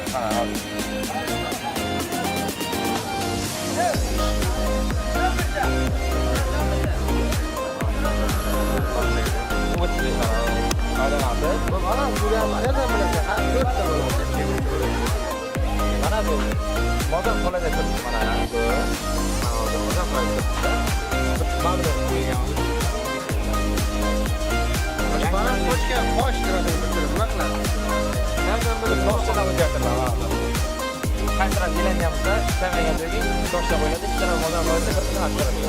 Mana bu. Motor qoladi turibdi mana bu. Motor qoladi. Magnet qo'ygan. Mana qo'shgan qo'sh turadi nima qiladi? Hamma buni toshdan o'tyaptilar. Qancha yilanyapsa, ishlamaganligi toshda qo'yiladi, ikkita motor qo'yiladi, birini achiradi.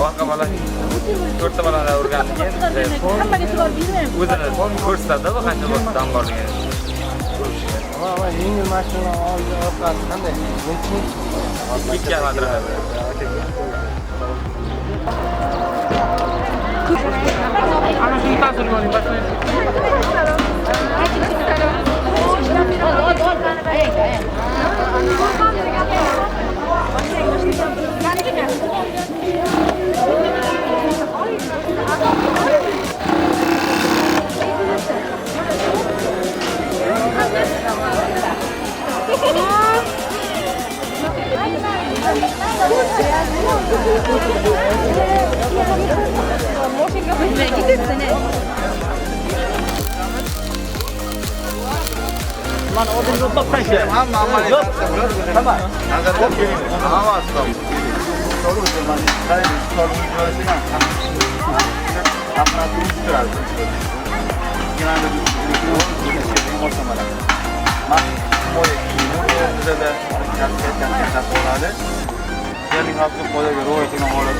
Orqa bola 4 ta bolalar urgandan keyin hammaga e'tibor bermayman. o'zini ko'rsatadi va qancha vaqtdan borligini. Va yengil mashina oldi orqasi qanday? Ikki kilometrlar. Ana shuni ta'sir qiling, Mana odamga to'xtashi. Hamma amaliyot. Tamam. Nazar qo'ying. Ovoz qo'y. To'g'ri deyman. Qarang, to'g'ri joysigan. Apparat turadi. Yana bir bo'lsa mana o'zida katta bo'ladi. Yerning haqi qo'yaga ro'yxatini olib,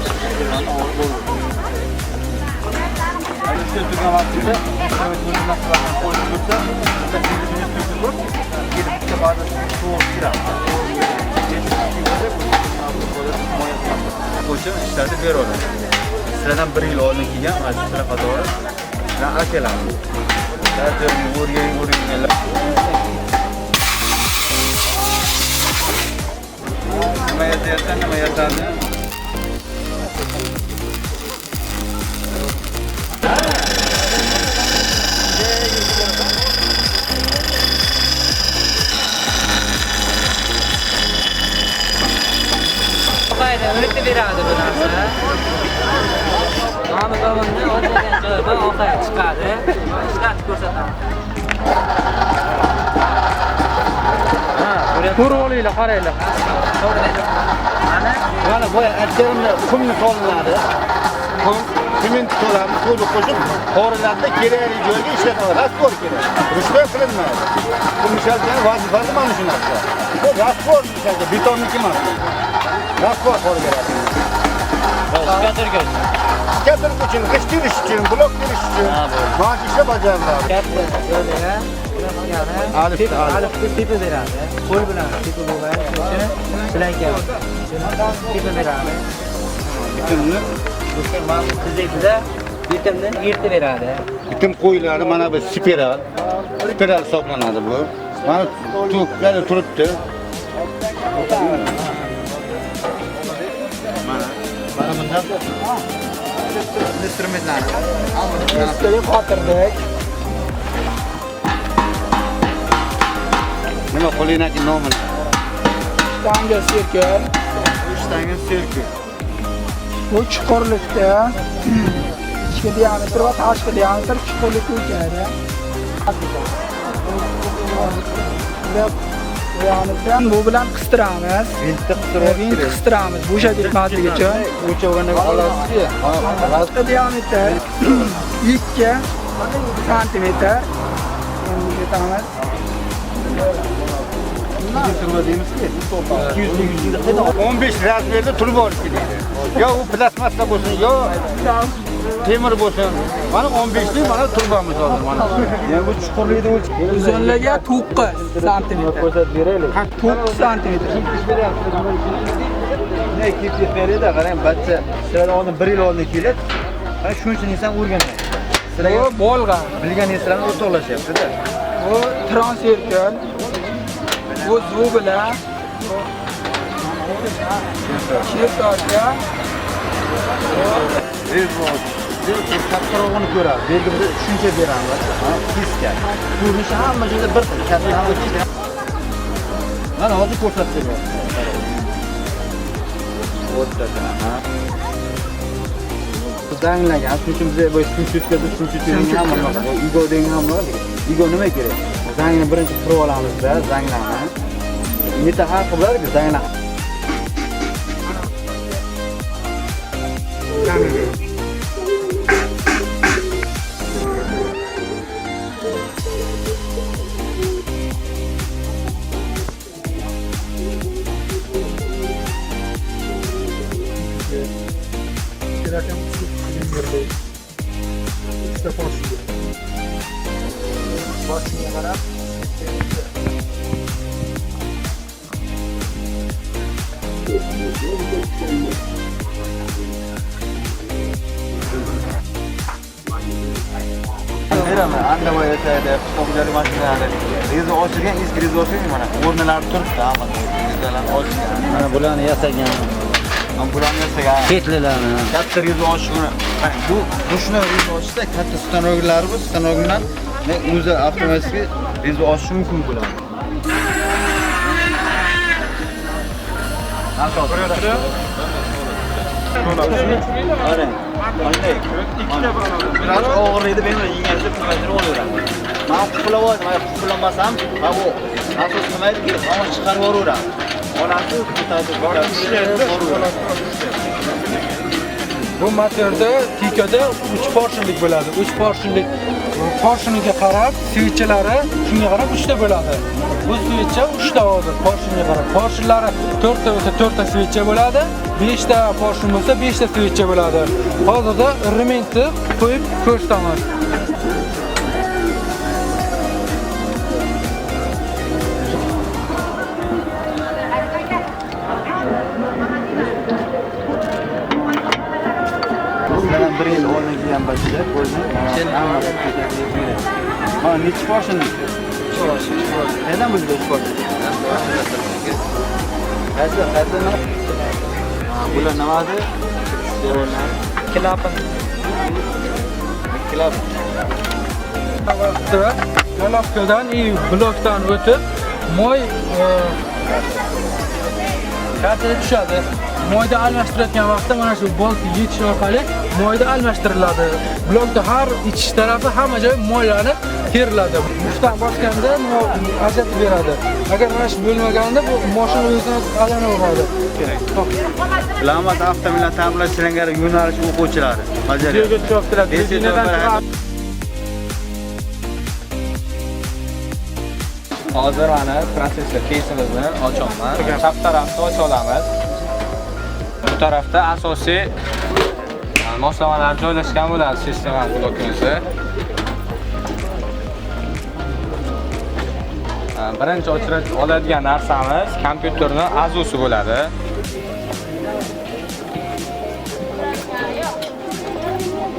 Agar siz turgan vaqtida o'zini maslahat qo'yib tursa, bitta ba'zi so'z kiradi. Qo'shib ishlatib beradi. Sizlardan 1 yil oldin kelgan majlislar qatori va akalar. Da'vatni o'rganganlar. Nima yetadi? Öğretti beradi bu narsa. Mana davomni olmagan joyda oqay chiqadi. Ishlatib ko'rsataman. To'g'ri qaranglar. Mana bu aytganimda qumni solinadi. Qum, sement to'lamiz, suvni qo'shib, qorilarda kerakli joyga ishlatadi. Rastvor kerak. Rushbay qilinmaydi. Bu mishaldan vazifasi mana shu narsa. Bu rastvor mishalda betonniki emas. Rastvor qoriga. Kattirish uchun, g'isht terish uchun, blok terish uchun mana shu ishlar bajariladi. Katta joyga alif tipi beradi. Qo'l bilan tipi bo'lgan uchun silanka. Tipi beradi. Bitimni mana qizikda bitimni yirtib beradi. bitim qo'yiladi, mana bu spiral hisoblanadi bu. Mana to'klar turibdi. Mana bundan instrumentlarni Istirib xotirdik. nima qo'linaki nomi? Tanga sirkal. Ishtanga sirkal. Bu chuqurlikda ichki diametr va tashqi diametr chuqurlik o'lchaydi. Bu bilan qistiramiz. Vintni qistiramiz. Bo'shab ketmasligi uchun. O'chog'ini olasiz-ku. Tashqi diametr 2 santimetr. Endi ketamiz. 15 razmerda turib olib keladi. Yo u plastmassa bo'lsin, yo temir bo'lsin. Mana 15 lik mana turbamiz hozir mana. Yani bu chuqurlikni o'lchab. Uzunligi 9 santimetr. Ko'rsatib beraylik. 9 santimetr. Ne kiyib beradi, qarang, bachcha. Sizlar oldin 1 yil oldin kelib, mana shuncha inson o'rganadi. Bu bolg'a. Bilgan narsalarni o'rtoqlashyapti-da. Bu transverkal. Bu zubla. Shirtoshka. kattarog'ini ko'radi. Belki biz tushuncha beramiz. Fiska. Ko'rinishi hamma joyda bir xil, katta hamma joyda. Mana hozir ko'rsatib beryapman. O'rtada, ha. Zanglagan, shuning uchun bizga bu shuncha hamma nima. Ego degan ham bor. Ego nima kerak? Zangni birinchi qurib olamizda, zanglani. Neta har qiladi, zanglan. Beraman, andamoy yasaydi, qishloqlar mashinalari. Reza ochilgan, eski reza ochilgan mana. O'rnalari turibdi, hamma rezalarni ochgan. Mana bularni yasagan. Mana bularni yasagan. Ketlilarni. Katta reza ochishni. Bu shuni reza ochsa, katta stanoglari bu, stanog bilan o'zi avtomatik reza ochish mumkin bo'ladi. Qarang. Qanday? Biraz og'irlaydi, men yengilsa pullarni olaveradi. Men qulavoydim, men qullamasam, ha bu asos nima edi? Havo chiqarib yuboraveradi. Onasi Bu motorda Tikada 3 portionlik bo'ladi. 3 portionlik portioniga qarab, switchlari shunga qarab 3 ta bo'ladi. Bu switch 3 ta hozir portionga qarab. Portionlari 4 ta bo'lsa 4 ta switch bo'ladi. 5 ta portion bo'lsa 5 ta switch bo'ladi. Hozirda rementni qo'yib ko'rsataman. bir yil oldin kelgan bo'lsa, ko'rding? Mana necha portionlik? 3 portion. Neden bu 3 portion? Qaysi nima? Bular nima edi? Klapin. Galovkadan и blokdan o'tib, moy kartaga tushadi. Moyda almashtirayotgan vaqtda mana shu boltni yetish orqali moyda almashtiriladi. Blokda har ichish tarafi hamma joy moylanib teriladi. Muftan bosganda ajratib beradi. Agar mana shu bo'lmaganda bu mashina o'zidan alanaveradi. Bilaman, avtomobillar ta'mirlash silangari yo'nalish o'quvchilari. Yo'lga chiqibdilar. Hozir mana protsessor keysimizni ochaman. Chap tarafni ocha olamiz. Bu tarafda asosiy moslamalar joylashgan bo'ladi sistema blokimizni. Birinchi o'chirib oladigan narsamiz kompyuterning azusi bo'ladi.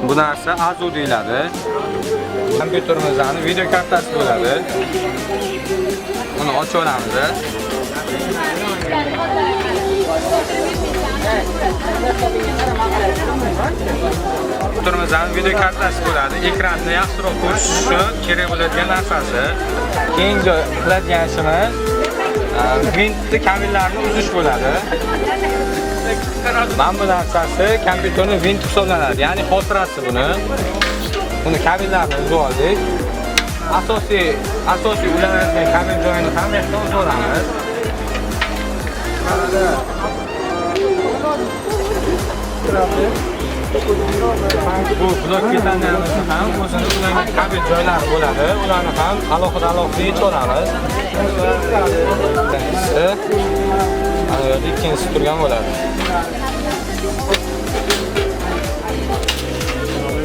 Bu narsa azu deyiladi. Kompyuterimizning video kartasi bo'ladi. Buni ochib olamiz. Kompyuterimizning video kartasi bo'ladi. Ekranni yaxshiroq ko'rish uchun kerak bo'ladigan narsasi. Keyingi qiladigan ishimiz vintni kabellarni uzish bo'ladi. Mana bu narsasi kompyuterning vint hisoblanadi, ya'ni xotirasi buni. Buni kabellarni uzib oldik. Asosiy ulanadigan kabel joyini ham yaxshi uzib olamiz. Bu blok ketanlarimizni ham o'zini ulangan kabel joylari bo'ladi. Ularni ham alohida yechib olamiz. Mana yerda ikkinchisi turgan bo'ladi.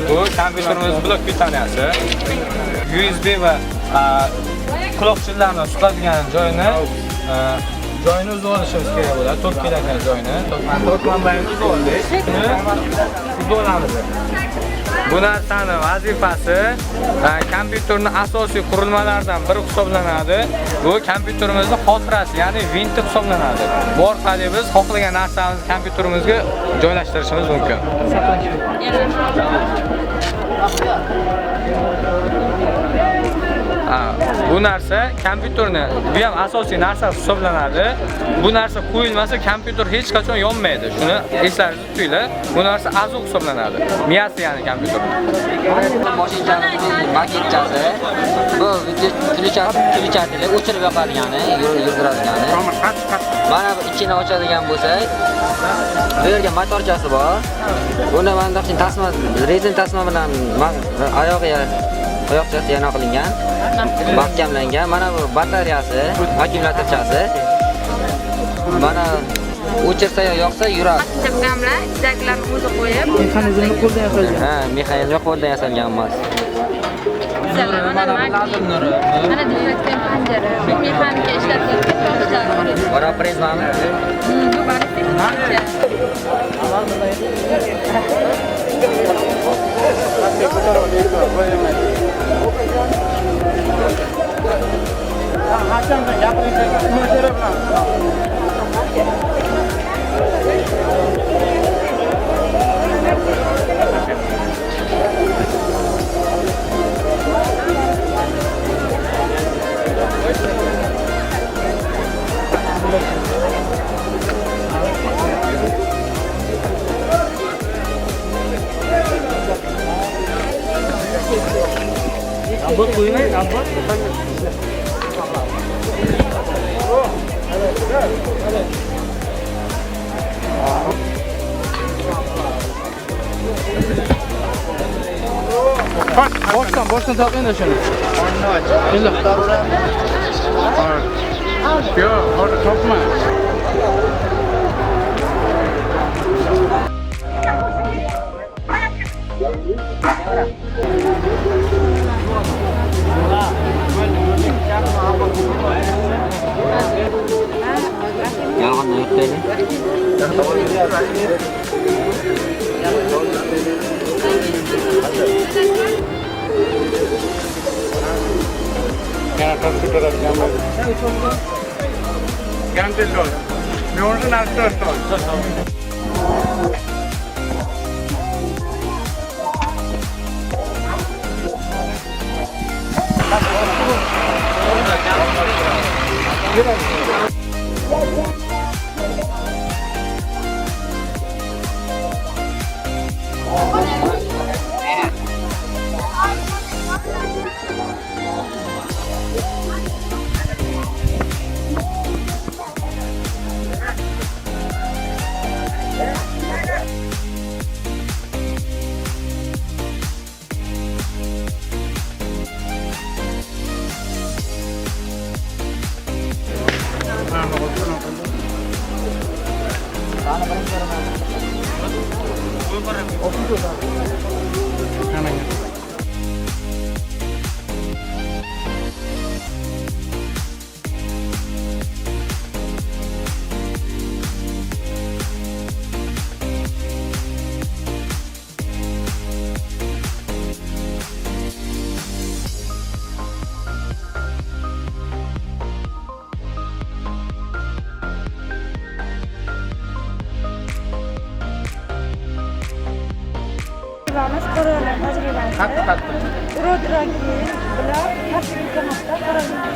Bu kompyuterimiz blok ketanasi. USB va quloqchinlarni suqadigan joyini uzib olishimiz kerak bo'ladi. Tok keladigan joyini. Tok manbayini uzib oldik. Uzib olamiz. Bu narsani vazifasi kompyuterning asosiy qurilmalaridan biri hisoblanadi. Bu kompyuterimizning xotirasi, ya'ni vinti hisoblanadi. Bu orqali biz xohlagan narsamizni kompyuterimizga joylashtirishimiz mumkin. Bu narsa kompyuterni, bu ham asosiy narsa hisoblanadi. Bu narsa qo'yilmasa kompyuter hech qachon yonmaydi. Shuni eslaringizda tutinglar. Bu narsa azuk hisoblanadi. Miyasi ya'ni kompyuter. Mashinamizning maketchasi. Bu включатель o'chirib yoqadigani, yurdiradigan. Mana bu ichini ochadigan bo'lsak, bu yerga motorchasi bor. Bunda mana shunday tasma, rezin tasma bilan oyoqchasi yana qilingan. Mahkamlangan. Mana bu batareyasi, akkumulyatorchasi. Mana o'chirsa yo yoqsa yuradi. Chapkamlar, ichdagilarni o'zi qo'yib, Mexanizmni qo'ldan yasalgan. Ha, mexanizm qo'ldan yasalgan emas. mana diqqatga panjara, bu mexanika ishlatilgan toshlar. Mana prizmami? Bu panjara. Abot qo'ymay, abot. Boshdan taqingda shuni. Yo'q, hozir topma. Yolg'onni yutdaydi. Tajribamiz ko'rganlar tajribasi. Urodrogi bilan tashkil qilmoqda ko'rganlar.